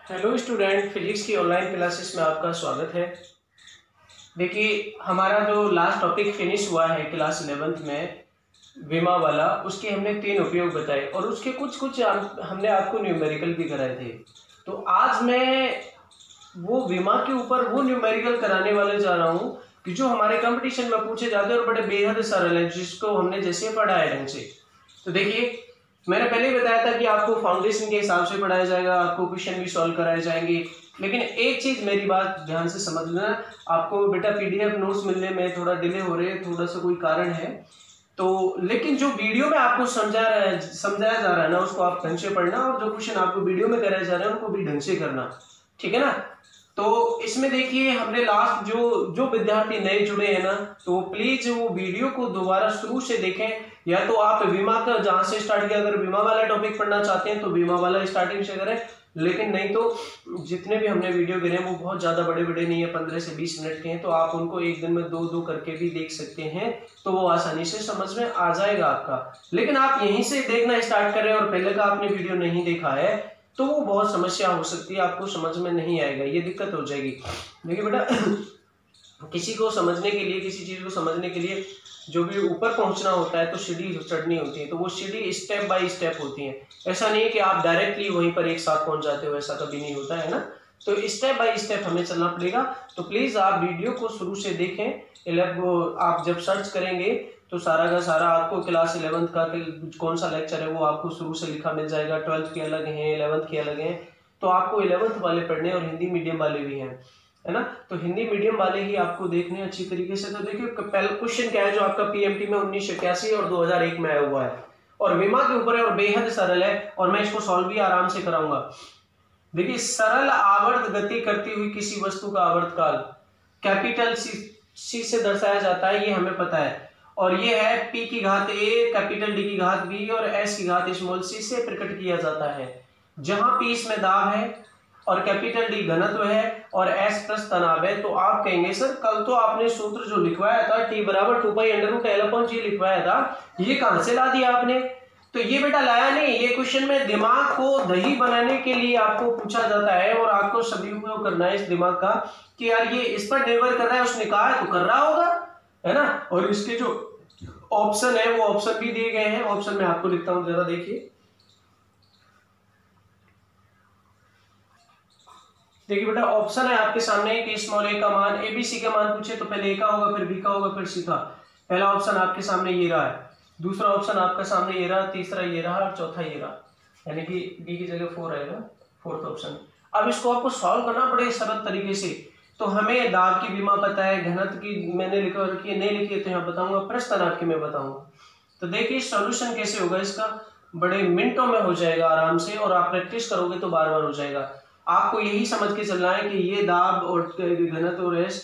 Hello student, physics की online classes में आपका स्वागत है। देखिए, हमारा जो लास्ट टॉपिक फिनिश हुआ है क्लास 11th में विमा वाला, उसके हमने 3 उपयोग बताए और उसके कुछ कुछ हमने आपको न्यूमेरिकल भी कराए थे। तो आज मैं वो विमा के ऊपर वो न्यूमेरिकल कराने वाले जा रहा हूँ कि जो हमारे कंपटीशन में पूछे जाते हैं और बड़े बेहद सरल हैं, जिसको हमने जैसे पढ़ा है ढंग से। तो देखिए, मैंने पहले ही बताया था कि आपको फाउंडेशन के हिसाब से पढ़ाया जाएगा, आपको क्वेश्चन भी सॉल्व कराए जाएंगे। लेकिन एक चीज मेरी बात ध्यान से समझ लेना, आपको बेटा पीडीएफ नोट्स मिलने में थोड़ा डिले हो रहे हैं, थोड़ा सा कोई कारण है तो। लेकिन जो वीडियो में आपको समझाया जा रहा है ना, उसको आप ढंग से पढ़ना, और जो क्वेश्चन आपको वीडियो में कराए जा रहे हैं उनको भी ढंग से करना, ठीक है ना। तो इसमें देखिए, हमने लास्ट जो जो विद्यार्थी नए जुड़े हैं ना, तो प्लीज वो वीडियो को दोबारा शुरू से देखें। या तो आप बीमा का जहां से स्टार्ट किया, अगर बीमा वाला टॉपिक पढ़ना चाहते हैं तो बीमा वाला स्टार्टिंग से करें। लेकिन नहीं तो जितने भी हमने वीडियो गिरे हैं वो बहुत ज्यादा बड़े बड़े नहीं है, 15 से 20 मिनट के हैं, तो आप उनको एक दिन में 2-2 करके भी देख सकते हैं, तो वो आसानी से समझ में आ जाएगा आपका। लेकिन आप यहीं से देखना स्टार्ट करें और पहले का आपने वीडियो नहीं देखा है तो वो बहुत समस्या हो सकती है, आपको समझ में नहीं आएगा, ये दिक्कत हो जाएगी। देखिए बेटा, किसी को समझने के लिए, किसी चीज को समझने के लिए जो भी ऊपर पहुंचना होता है तो सीढ़ी चढ़नी होती है, तो वो सीढ़ी स्टेप बाय स्टेप होती है। ऐसा नहीं है कि आप डायरेक्टली वहीं पर एक साथ पहुंच जाते हो, ऐसा कभी नहीं होता है ना। तो स्टेप बाय स्टेप हमें चलना पड़ेगा। तो प्लीज आप वीडियो को शुरू से देखें। आप जब सर्च करेंगे तो सारा का सारा आपको क्लास 11th का कौन सा लेक्चर है वो आपको शुरू से लिखा मिल जाएगा। 12th के अलग हैं, 11th के अलग हैं, तो आपको 11th वाले पढ़ने और हिंदी मीडियम वाले भी हैं, है ना। तो हिंदी मीडियम वाले ही आपको देखने अच्छी तरीके से। तो देखिए, पहला क्वेश्चन क्या है जो आपका पीएमटी में 1981 और 2001 में आया हुआ है और विमा के ऊपर है और बेहद सरल है, और मैं इसको सॉल्व भी आराम से कराऊंगा। देखिए, सरल आवर्त गति करती हुई किसी वस्तु का आवर्तकाल कैपिटल सी से दर्शाया जाता है, ये हमें पता है। और ये है पी की घात ए, कैपिटल डी की घात बी और एस की घात स्मॉल सी से प्रकट किया जाता है। जहां पी इसमें दाब है और कैपिटल डी घनत्व है और एस प्लस तनाव है, तो आप कहेंगे सर कल तो आपने सूत्र जो लिखवाया था टी बराबर 2π√L/g लिखवाया था, ये कहां से ला दिया आपने? तो ये बेटा लाया नहीं, ये क्वेश्चन में दिमाग को दही बनाने के लिए आपको पूछा जाता है और आपको सदुपयोग करना है इस दिमाग का कि यार ये इस पर निर्भर कर रहा है, उसने कहा है तो कर रहा होगा, है ना। और इसके जो ऑप्शन है वो ऑप्शन भी दिए गए हैं, ऑप्शन में आपको लिखता हूं, जरा देखिए। देखिए बेटा, ऑप्शन है आपके सामने कि स्मॉल ए का मान, एबीसी का मान पूछे तो पहले ए का होगा, फिर बी का होगा, फिर सी का। पहला ऑप्शन आपके सामने ये रहा है, दूसरा ऑप्शन आपका सामने ये रहा, तीसरा ये रहा और चौथा ये रहा, यानी कि बी की जगह 4 आएगा, फोर्थ ऑप्शन। अब इसको आपको सॉल्व करना पड़ेगा सरल तरीके से। तो हमें दाब की बीमा पता है, घनत्व की मैंने लिखा रखी है, नहीं लिखी है तो यहाँ बताऊंगा, पृष्ठ तनाव की मैं बताऊंगा। तो देखिए सॉल्यूशन कैसे होगा इसका, बड़े मिनटों में हो जाएगा आराम से, और आप प्रैक्टिस करोगे तो बार बार हो जाएगा। आपको यही समझ के चलना है कि ये दाब और घनत्व और एस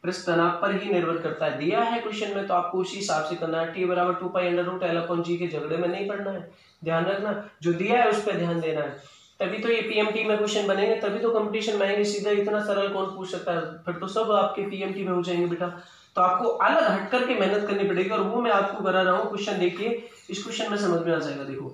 पृष्ठ तनाव पर ही निर्भर करता है। दिया है क्वेश्चन में तो आपको उसी हिसाब से करना है। टी बराबर 2π√L/g के झगड़े में नहीं पढ़ना है, ध्यान रखना, जो दिया है उस पर ध्यान देना है, तभी तो ये पीएमटी में क्वेश्चन बनेंगे, तभी तो कंपटीशन में आएंगे। सीधा इतना सरल कौन पूछ सकता है, फिर तो सब आपके पीएमटी में हो जाएंगे बेटा। तो आपको अलग हट करके मेहनत करनी पड़ेगी, और वो मैं आपको करा रहा हूँ। क्वेश्चन देखिए, इस क्वेश्चन में समझ में आ जाएगा। देखो,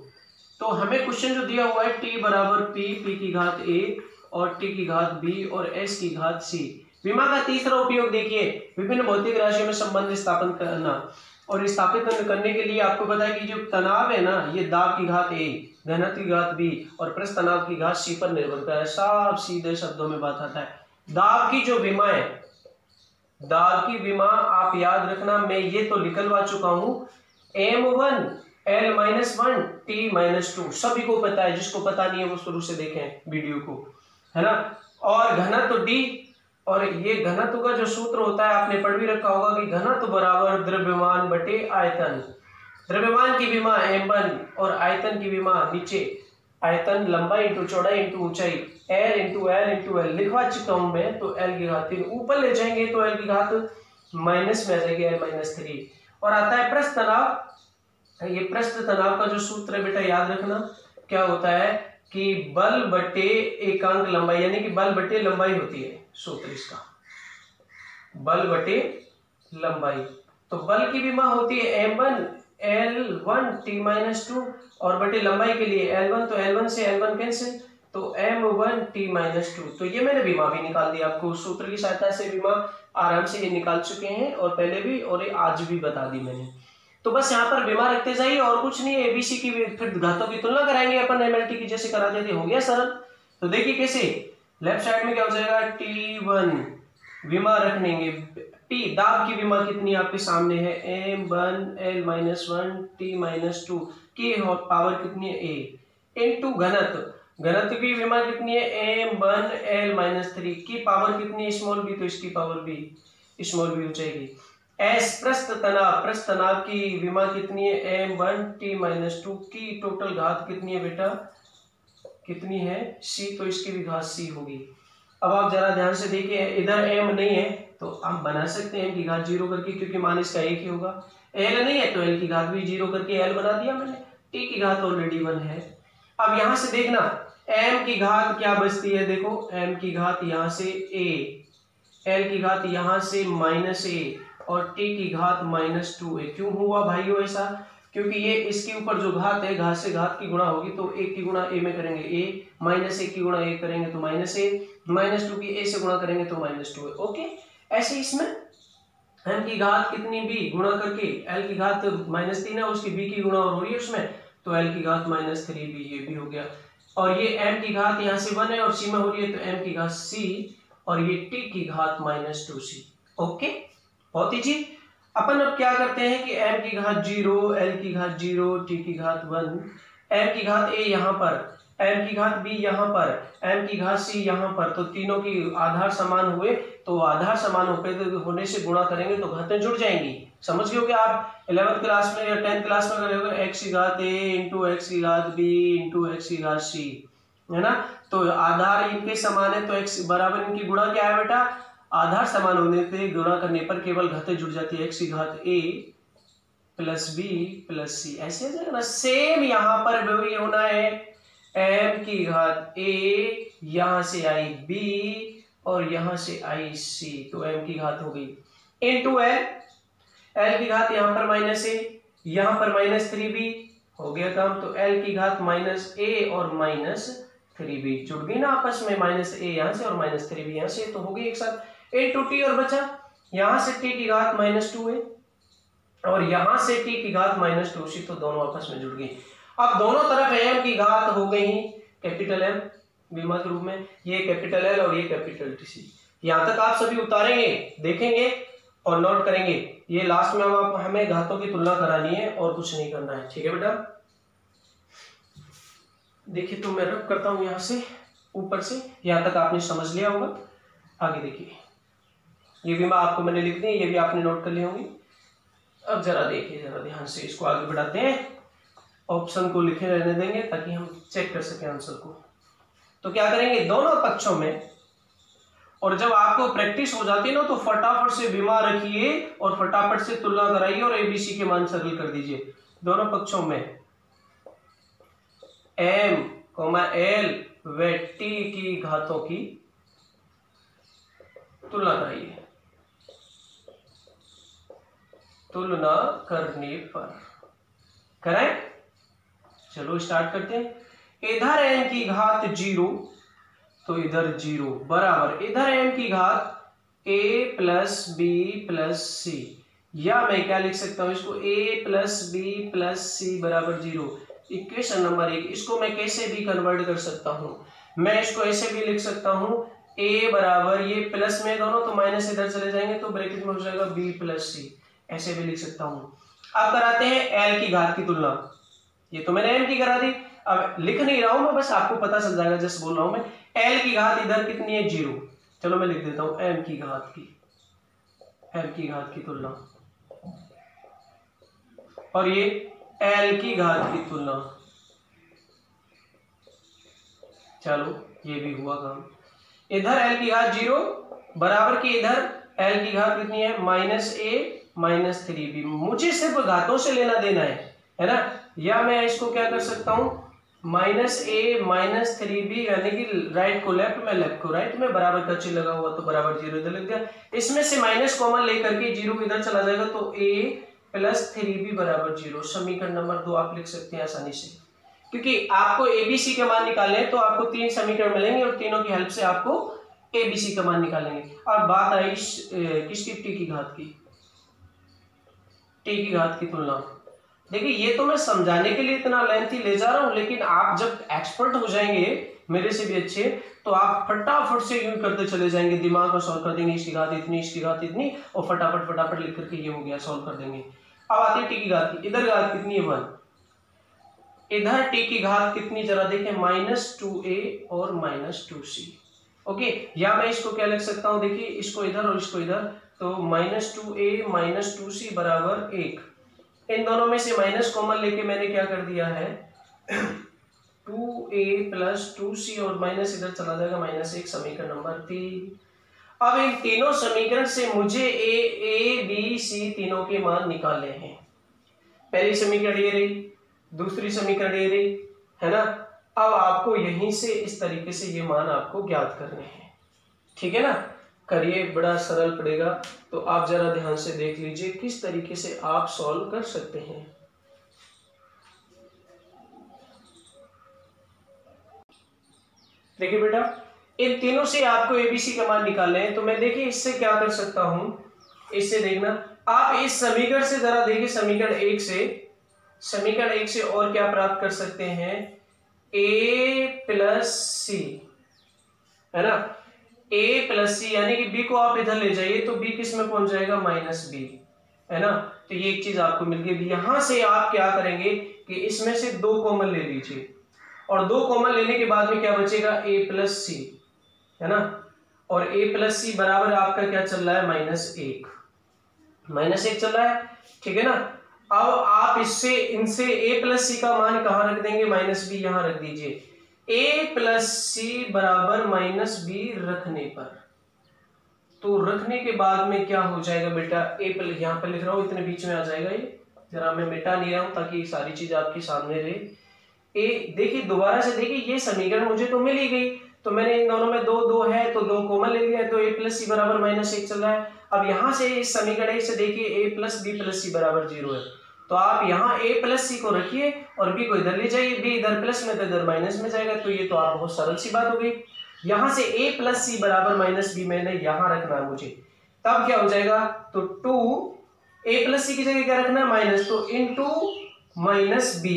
तो हमें क्वेश्चन जो दिया हुआ है टी बराबर पी, पी की घात ए और टी की घात बी और एस की घात सी। विमा का तीसरा उपयोग देखिए, विभिन्न भौतिक राशियों में संबंध स्थापन करना, और स्थापित करने के लिए आपको पता है कि जो तनाव है ना, ये दाब की घात ए, घनत्व की घात बी और पृष्ठ तनाव की घात सी पर निर्भर करता है। साफ सीधे शब्दों में बात आता है। दाब की जो विमा है, दाब की विमा आप याद रखना, मैं ये तो निकलवा चुका हूं, M1 L-1 T-2, सभी को पता है, जिसको पता नहीं है वो शुरू से देखें वीडियो को, है ना। और घनत्व डी, और ये घनत्व का जो सूत्र होता है आपने पढ़ भी रखा होगा कि घनत्व बराबर द्रव्यमान बटे आयतन। द्रव्यमान की विमा M1 और आयतन की विमा नीचे, आयतन लंबाई इंटू चौड़ाई इंटू ऊंचाई, L into L into L लिखवा चुका हूं मैं। तो L की घात 3 ऊपर ले जाएंगे तो L की घात माइनस में आ जाएगी, L-3। और आता है पृष्ठ तनाव। ये पृष्ठ तनाव का जो सूत्र है बेटा याद रखना, क्या होता है कि बल बटे एकांक लंबाई, यानी कि बल बटे लंबाई होती है सूत्र इसका, बल बटे लंबाई। तो बल की विमा होती है M1 L1 T-2 और बटे लंबाई के लिए L1, तो L1 से L1 कैंसिल, तो m1t-2। तो ये मैंने विमा भी निकाल दिया, आपको सूत्र की सहायता से विमा आराम से ये निकाल चुके हैं, और पहले भी और ये आज भी बता दी मैंने। तो बस यहाँ पर विमा रखते जाइए और कुछ नहीं, एबीसी की फिर घातों की तुलना कराएंगे अपन एमएलटी की जैसे कराते थे। हो गया सरल। तो देखिए कैसे, लेफ्ट साइड में क्या हो जाएगा, T1 विमा रख लेंगे, T दाब की विमा कितनी आपके सामने है, m1l-1 t-2 की पावर कितनी है a इनटू घनत्व, घनत्व की विमा कितनी है m1l-3 की पावर कितनी है स्मॉल b, तो इसकी पावर b स्मॉल b हो जाएगी। S प्रस्थ तनाव की विमा कितनी है m1t-2 की टोटल घात कितनी है बेटा, कितनी है c, तो इसकी भी घात c होगी। अब आप जरा ध्यान से देखिए, इधर m नहीं है तो हम बना सकते हैं m की घात 0 करके, क्योंकि मान इसका एक ही होगा। l नहीं है तो l की घात भी 0 करके l बना दिया मैंने, t की घात ऑलरेडी 1 है। अब यहां से देखना m की घात क्या बचती है, देखो m की घात यहां से a, l की घात यहां से -a और t की घात -2a। क्यों हुआ भाइयों ऐसा, क्योंकि ये इसके ऊपर जो घात है, घात से घात की गुणा होगी, तो 1 की गुणा a में करेंगे a, -1 की गुणा a करेंगे तो -a, -2 की a से गुणा करेंगे तो -2a। ओके, ऐसे इसमें m की घात कितनी b गुणा करके l की घात -3 है, उसकी b की गुणा और हो रही है उसमें, तो l की घात -3b, ये भी हो गया। और ये m की घात यहाँ से 1 है और c में हो रही है, तो m की घात c और ये t की घात -2c। ओके, बहुत ही जी। अपन अब क्या करते हैं कि m की घात 0, l की घात 0, t की घात 1, m की घात a यहाँ पर, m की घात b यहाँ पर, m की घात c यहाँ पर, तो तीनों की आधार समान हुए, तो आधार समान होने से गुणा करेंगे तो घातें जुड़ जाएंगी। समझ गए हो कि आप 11th क्लास में या 10th क्लास में करेंगे x की घात a इंटू x की घात b इंटू x की घात c, है ना। तो आधार इनके समान है तो x बराबर इनकी गुणा क्या है बेटा, आधार समान होने से गुणा करने पर केवल घातें जुड़ जाती है, x की घात a plus b plus c, ऐसे हो जाएगा। सेम यहाँ पर भी होना है, m की घात a यहां से आई b और यहां से आई c, तो m की घात हो गई इनटू l, l की घात यहाँ पर -a यहाँ पर -3b, हो गया काम। तो l की घात -a और -3b जुड़ गई ना आपस में, -a यहाँ से और -3b यहाँ से, तो हो गई एक साथ इनटू t, और बचा यहाँ से t की घात -2a और यहां से t की घात -2c, तो दोनों आपस में जुड़ गई। अब दोनों तरफ m की घात हो गई कैपिटल M विमा के रूप में, ये कैपिटल L और ये कैपिटल T। यहां तक आप सभी उतारेंगे, देखेंगे और नोट करेंगे। ये लास्ट में हमें घातों की तुलना करानी है और कुछ नहीं करना है, ठीक है बेटा। देखिए तो मैं रब करता हूं यहां से ऊपर से, यहां तक आपने समझ लिया होगा। आगे देखिए, ये विमा आपको मैंने लिख दी, ये भी आपने नोट कर ली होंगी। अब जरा देखिए, जरा ध्यान से इसको आगे बढ़ाते हैं, ऑप्शन को लिखे रहने देंगे ताकि हम चेक कर सकें आंसर को। तो क्या करेंगे, दोनों पक्षों में, और जब आपको प्रैक्टिस हो जाती है ना तो फटाफट से विमा रखिए और फटाफट से तुलना कराइए और एबीसी के मान सरल कर दीजिए। दोनों पक्षों में m, l व t की घातों की तुलना कराइए। तुलना करने पर कराएं, चलो स्टार्ट करते हैं। इधर m की घात 0 तो इधर 0 बराबर, इधर m की घात a plus b plus c, या मैं क्या लिख सकता हूं इसको, a plus b plus c बराबर 0। इक्वेशन नंबर 1, इसको मैं कैसे भी कन्वर्ट कर सकता हूं, मैं इसको ऐसे भी लिख सकता हूं, a बराबर ये प्लस में दोनों तो माइनस इधर चले जाएंगे तो ब्रैकेट में हो जाएगा b प्लस c, ऐसे भी लिख सकता हूं। अब कराते हैं l की घात की तुलना, ये तो मैंने m की करा दी, अब लिख नहीं रहा हूं मैं, बस आपको पता चल जाएगा, जस्ट बोल रहा हूं मैं। l की घात इधर कितनी है 0, चलो मैं लिख देता हूं m की घात की तुलना, और ये l की घात की तुलना, चलो ये भी हुआ काम। इधर l की घात 0 बराबर की इधर l की घात कितनी है -a -3b, मुझे सिर्फ घातों से लेना देना है ना। या मैं इसको क्या कर सकता हूं, -a -3b, यानी कि राइट को लेफ्ट में, लेफ्ट को राइट में, बराबर का चिन्ह लगा हुआ तो बराबर 0 इधर लग गया। इसमें से माइनस कॉमन लेकर के 0 इधर चला जाएगा तो a प्लस 3b बराबर 0। समीकरण नंबर 2 आप लिख सकते हैं आसानी से। क्योंकि आपको एबीसी के मान निकालने हैं तो आपको 3 समीकरण मिलेंगे और तीनों की हेल्प से आपको एबीसी का मान निकालेंगे। अब बात आई किसकी, टी की घात की, टी की घात की तुलना। देखिए ये तो मैं समझाने के लिए इतना लेंथी ले जा रहा हूं, लेकिन आप जब एक्सपर्ट हो जाएंगे मेरे से भी अच्छे, तो आप फटाफट से यूं करते चले जाएंगे, दिमाग में सॉल्व कर देंगे, इसकी घात इतनी, इसकी घात इतनी, और फटाफट फटाफट लिख करके ये हो गया, सॉल्व कर देंगे। अब आती है टी की घात की। इधर घात कितनी है 1, इधर टी की घात कितनी जरा देखें, -2a और -2c। ओके, या मैं इसको क्या लिख सकता हूं, देखिए इसको इधर और इसको इधर, तो -2a - 2c बराबर 1। इन दोनों में से माइनस कॉमन लेके मैंने क्या कर दिया है 2a + 2c और माइनस इधर चला जाएगा -1, समीकरण नंबर 3। अब इन तीनों समीकरण से मुझे a b c तीनों के मान निकालने हैं। पहली समीकरण ये रही, दूसरी समीकरण ये रही, है ना। अब आपको यहीं से इस तरीके से ये मान आपको ज्ञात करने हैं, ठीक है ना। करिए, बड़ा सरल पड़ेगा, तो आप जरा ध्यान से देख लीजिए किस तरीके से आप सॉल्व कर सकते हैं। देखिए बेटा, इन तीनों से आपको एबीसी का मान निकालना है, तो मैं देखिए इससे क्या कर सकता हूं, इससे देखना आप इस समीकरण से जरा देखिए, समीकरण 1 से और क्या प्राप्त कर सकते हैं, a + c, है ना। a + c यानी कि b को आप इधर ले जाइए तो b किस में पहुंच जाएगा, -b, है ना। तो ये एक चीज आपको मिल गई। यहां से आप क्या करेंगे कि इसमें से 2 कॉमन ले लीजिए, और 2 कॉमन लेने के बाद में क्या बचेगा, a + c, है ना। और a + c बराबर आपका क्या चल रहा है, -1, -1 चल रहा है, ठीक है ना। अब आप इनसे a + c का मान कहां रख देंगे, -b यहां रख दीजिए। a + c बराबर -b रखने पर, तो रखने के बाद में क्या हो जाएगा बेटा, यहां पर लिख रहा हूं, इतने बीच में आ जाएगा ये, जरा मैं मिटा नहीं रहा हूं ताकि सारी चीज आपके सामने रहे। देखिए दोबारा से देखिए, ये समीकरण मुझे तो मिल ही गई, तो मैंने इन दोनों में 2 है तो 2 कॉमन ले लिया, तो a + c बराबर -1 चल रहा है। अब यहां से इस समीकरण से देखिए a + b + c बराबर 0 है, तो आप यहाँ a + c को रखिए और b को इधर ले जाइए, b इधर प्लस में तो इधर माइनस में जाएगा, तो ये तो आप बहुत सरल सी बात हो गई। यहां से a + c बराबर -b मैंने यहां रखना है मुझे, तब क्या हो जाएगा, तो 2 a + c की जगह क्या रखना है, माइनस, तो इनटू -b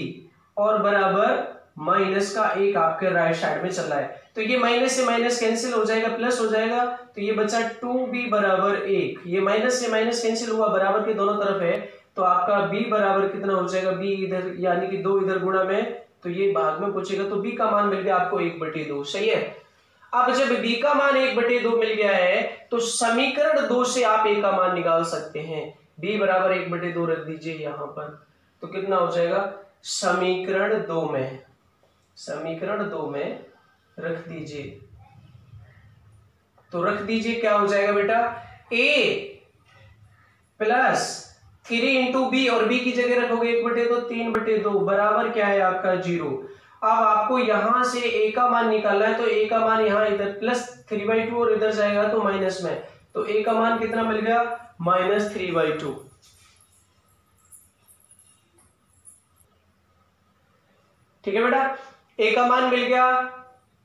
और बराबर माइनस का 1 आपके राइट साइड में चल रहा है, तो ये माइनस से माइनस कैंसिल हो जाएगा, प्लस हो जाएगा, तो ये बचा 2b बराबर 1। ये माइनस से माइनस कैंसिल हुआ, बराबर के दोनों तरफ है, तो आपका b बराबर कितना हो जाएगा, b इधर यानी कि 2 इधर गुणा में, तो ये भाग में पूछेगा, तो b का मान मिल गया आपको 1/2, सही है। अब जब b का मान 1/2 मिल गया है, तो समीकरण 2 से आप a का मान निकाल सकते हैं। b बराबर 1/2 रख दीजिए यहां पर, तो कितना हो जाएगा, समीकरण 2 में रख दीजिए, तो रख दीजिए, क्या हो जाएगा बेटा, a + 3 × b, और b की जगह रखोगे 1/2, 3/2 बराबर क्या है आपका 0। अब आपको यहां से a का मान निकालना है, तो a का मान यहां इधर +3/2 और इधर जाएगा तो माइनस में, तो a का मान कितना मिल गया, -3/2। ठीक है बेटा, a का मान मिल गया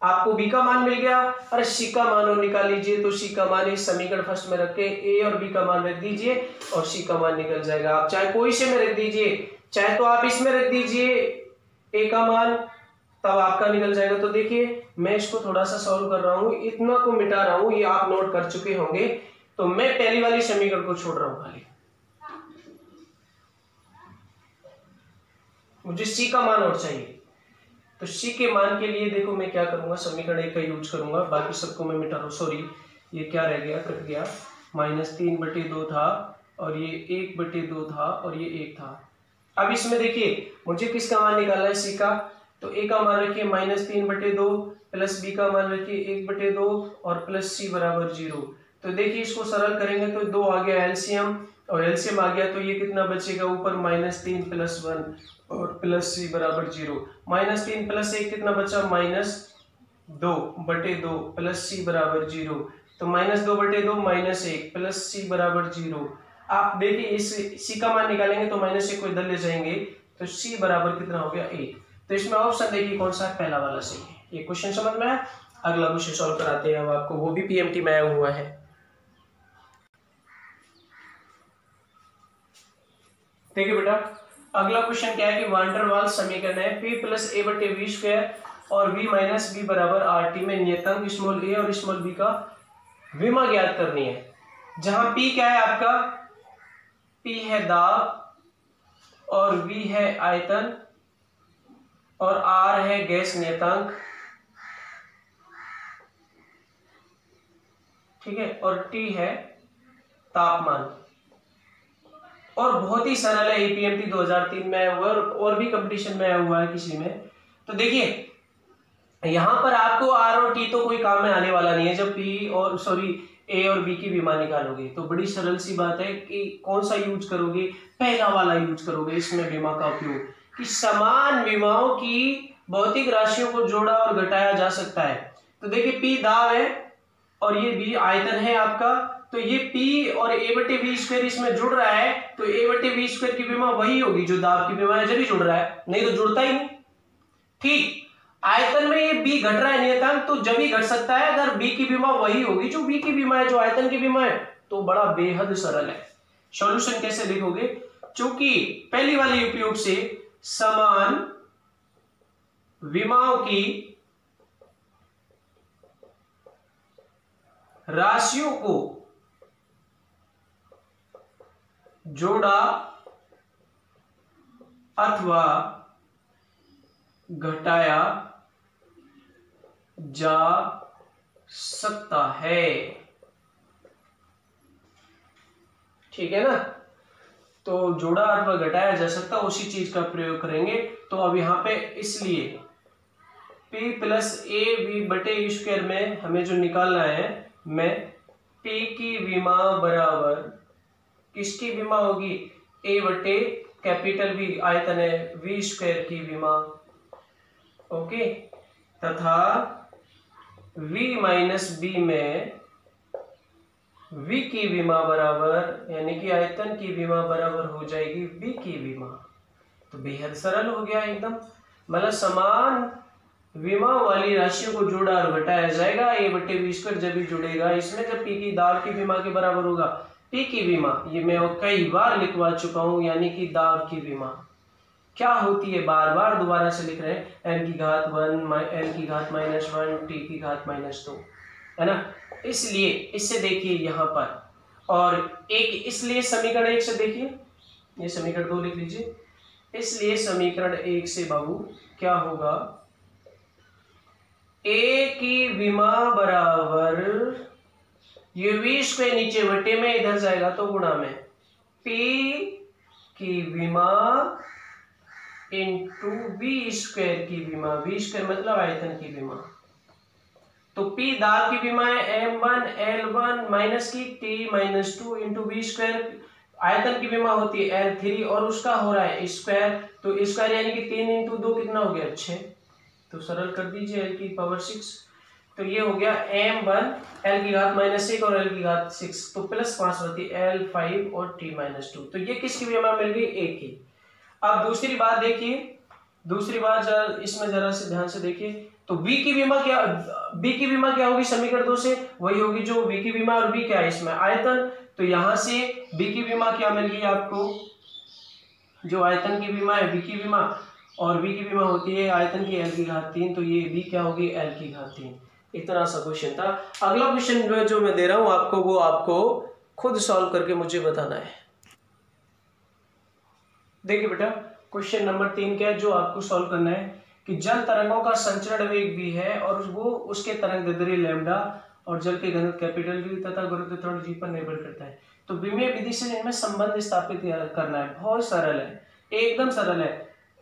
आपको, b का मान मिल गया, और c का मान और निकाल लीजिए, तो c का मान इस समीकरण फर्स्ट में रख के a और b का मान रख दीजिए और c का मान निकल जाएगा। आप चाहे कोई से में रख दीजिए, चाहे तो आप इसमें रख दीजिए a का मान, तब आपका निकल जाएगा। तो देखिए मैं इसको थोड़ा सा सॉल्व कर रहा हूं, इतना को मिटा रहा हूं, ये आप नोट कर चुके होंगे, तो मैं पहली वाली समीकरण को छोड़ रहा हूं, खाली मुझे c का मान और चाहिए। तो c के मान के लिए देखो मैं क्या करूंगा, समीकरण 1 का यूज करूंगा, बाकी सबको मैं मिटा रहा हूं, सॉरी ये क्या रह गया, कट गया, -3/2 था और ये 1/2 था और ये 1 था। अब इसमें देखिए मुझे किसका मान निकालना है, c का, तो a का मान रखिए -3/2 प्लस b का मान रखिए 1/2 और प्लस c बराबर 0। तो देखिए इसको सरल करेंगे तो 2 आ गया एलसीएम, और एलसीएम आ गया तो ये कितना बचेगा, ऊपर -3 + 1 और प्लस c बराबर 0। -3 + 1 कितना बचा, -2/2 प्लस c बराबर 0, तो -2/2 -1 प्लस c बराबर 0। आप देखिए इस c का मान निकालेंगे तो -1 को इधर ले जाएंगे, तो c बराबर कितना हो गया 1। तो तो इसमें ऑप्शन देखिए कौन सा पहला वाला सही है। ये क्वेश्चन समझ में आया। अगला क्वेश्चन सॉल्व कराते हैं अब आपको, वो भी पीएमटी में आया हुआ है। देखिए बेटा अगला क्वेश्चन क्या है कि वान डेर वाल्स समीकरण है P प्लस ए बटे वी स्क्वायर और V माइनस बी बराबर आर टी में नियतांक स्मॉल ए और स्मॉल बी का विमा ज्ञात करनी है। जहां P क्या है आपका, P है दाब और V है आयतन और R है गैस नियतांक, ठीक है, और T है तापमान। और बहुत ही सरल है, ईपीएमटी 2003 में आया हुआ है और भी कंपटीशन में आया हुआ है किसी में। तो देखिए यहां पर आपको आर और टी तो कोई काम में आने वाला नहीं है जब पी और ए और बी की विमा निकालोगे। तो बड़ी सरल सी बात है कि कौन सा यूज करोगे, पहला वाला यूज करोगे इसमें विमा का उपयोग, कि समान विमाओं की भौतिक राशियों को जोड़ा और घटाया जा सकता है। तो देखिए पी दाब है और ये बी आयतन है आपका, तो ये P और a बटे वी स्क्वायर इसमें जुड़ रहा है, तो a बटे वी स्क्वायर की विमा वही होगी जो दाब की विमा है, जब ही जुड़ रहा है, नहीं तो जुड़ता ही नहीं। ठीक, आयतन में ये B घट रहा है नियतांक, तो जब ही घट सकता है अगर B की विमा वही होगी जो V की विमा है, जो आयतन की विमा है। तो बड़ा बेहद सरल है। सॉल्यूशन कैसे लिखोगे, चूंकि पहली वाले उपयोग से समान विमाओं की राशियों को जोड़ा अथवा घटाया जा सकता है, ठीक है ना। तो जोड़ा अथवा घटाया जा सकता उसी चीज का प्रयोग करेंगे। तो अब यहां पे इसलिए P प्लस ए वी बटे यू स्क्वायर में हमें जो निकालना है, मैं P की विमा बराबर किसकी विमा होगी, ए बटे कैपिटल V आयतन है वी स्क्वायर की विमा, ओके, तथा V माइनस बी में V की विमा बराबर यानी कि आयतन की विमा बराबर हो जाएगी V की विमा। तो बेहद सरल हो गया एकदम, मतलब समान विमा वाली राशियों को जोड़ा और घटाया जाएगा, ए बटे वी स्क्वायर जब भी जुड़ेगा इसमें, जब P की दाब की विमा के बराबर होगा। P की विमा ये मैं कई बार लिखवा चुका हूं, यानी कि दाब की विमा क्या होती है, बार बार दोबारा से लिख रहे हैं, n की घात 1 n की घात -1 t की घात -2, है ना। इसलिए इससे देखिए यहां पर, और एक इसलिए समीकरण 1 से देखिए, ये समीकरण 2 लिख लीजिए। इसलिए समीकरण 1 से बाबू क्या होगा, ए की विमा बराबर ये वी स्क्वायर नीचे बटे में इधर जाएगा तो गुणा में P की विमा इंटू वी स्क्वायर की विमा, वी स्क्वायर मतलब आयतन की विमा। तो P दाब की विमा है M1 L1 माइनस की T-2 इंटू वी स्क्वायर, आयतन की विमा होती है L3 और उसका हो रहा है स्क्वायर, तो स्क्वायर यानी कि 3 इंटू 2 कितना हो गया 6, तो सरल कर दीजिए L की पावर 6, तो ये हो गया M1 L की घात -1 और L की घात 6, तो प्लस 5 होती है L5 और T-2, तो ये किसकी विमा मिल गई, A की। अब दूसरी बात देखिए, दूसरी बात इसमें जरा से ध्यान से देखिए, तो B की विमा क्या, B की विमा क्या होगी समीकरण 2 से, वही होगी जो B की विमा, और B क्या है इसमें आयतन, तो यहां से B की विमा क्या मिल गई आपको, जो आयतन की विमा है B की विमा, और B की विमा होती है आयतन की L की घात 3, तो ये B क्या होगी L की घात 3। इतना सा क्वेश्चन था। अगला क्वेश्चन जो मैं दे रहा हूं आपको, वो आपको खुद सॉल्व करके मुझे बताना है। देखिए बेटा क्वेश्चन नंबर 3 क्या है जो आपको सॉल्व करना है, कि जल तरंगों का संचरण वेग भी है और वो उसके तरंग दैर्ध्य लैम्डा और जल के घनत्व कैपिटल V तथा गुरुत्वाकर्षण G पर निर्भर करता है। तो विमेय विधि से इनमें संबंध स्थापित करना है, बहुत सरल है, एकदम सरल है।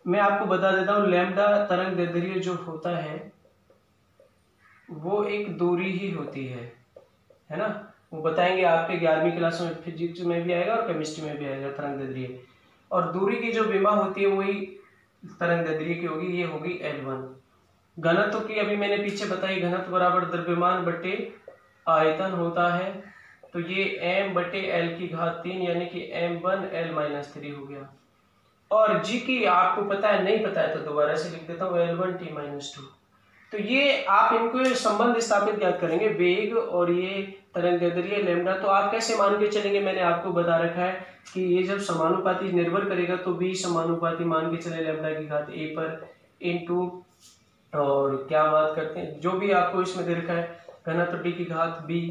मैं आपको बता देता हूँ, लैम्डा तरंग दैर्ध्य जो होता है वो एक दूरी ही होती है ना, वो बताएंगे आपके 11वीं क्लास में, फिजिक्स में भी आएगा और केमिस्ट्री में भी आएगा तरंग दैर्ध्य। और दूरी की जो विमा होती है वही तरंग दैर्ध्य की होगी, ये होगी L1। घनत्व की अभी मैंने पीछे बताई, घनत्व बराबर द्रव्यमान बटे आयतन होता है, तो ये m बटे L की घात 3 यानी कि M1 L-3 हो गया। और जी की आपको पता है, नहीं पता है तो दोबारा से लिख देता हूँ L1t-2। तो ये आप इनको संबंध स्थापित ज्ञात करेंगे, वेग और ये तरंगदैर्ध्य लैम्डा। तो आप कैसे मान के चलेंगे, मैंने आपको बता रखा है कि ये जब समानुपाती निर्भर करेगा तो b समानुपाती मान के चले लैम्डा की घात a पर इनटू, और क्या बात करते हैं, जो भी आपको इसमें दे रखा है घनत्व d की घात b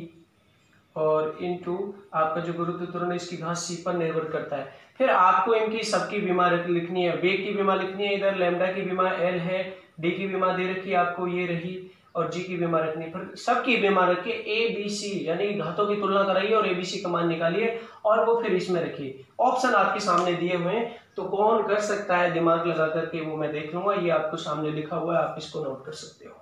और इनटू आपका जो गुरुत्व त्वरण इसकी घात c पर निर्भर करता है। फिर आपको इनकी सबकी विमा लिखनी है, वेग की विमा लिखनी है, इधर लैम्डा की विमा l है, d की विमा दे रखी है आपको ये रही, और g की विमा रखनी है। फिर सबकी विमा रखिए, a b c यानी घातों की तुलना कराइए और a b c का मान निकालिए और वो फिर इसमें रखिए। ऑप्शन आपके सामने दिए हुए हैं, तो कौन कर सकता है दिमाग लगा करके वो मैं देख लूंगा। ये आपको सामने लिखा हुआ है, आप इसको नोट कर सकते हो।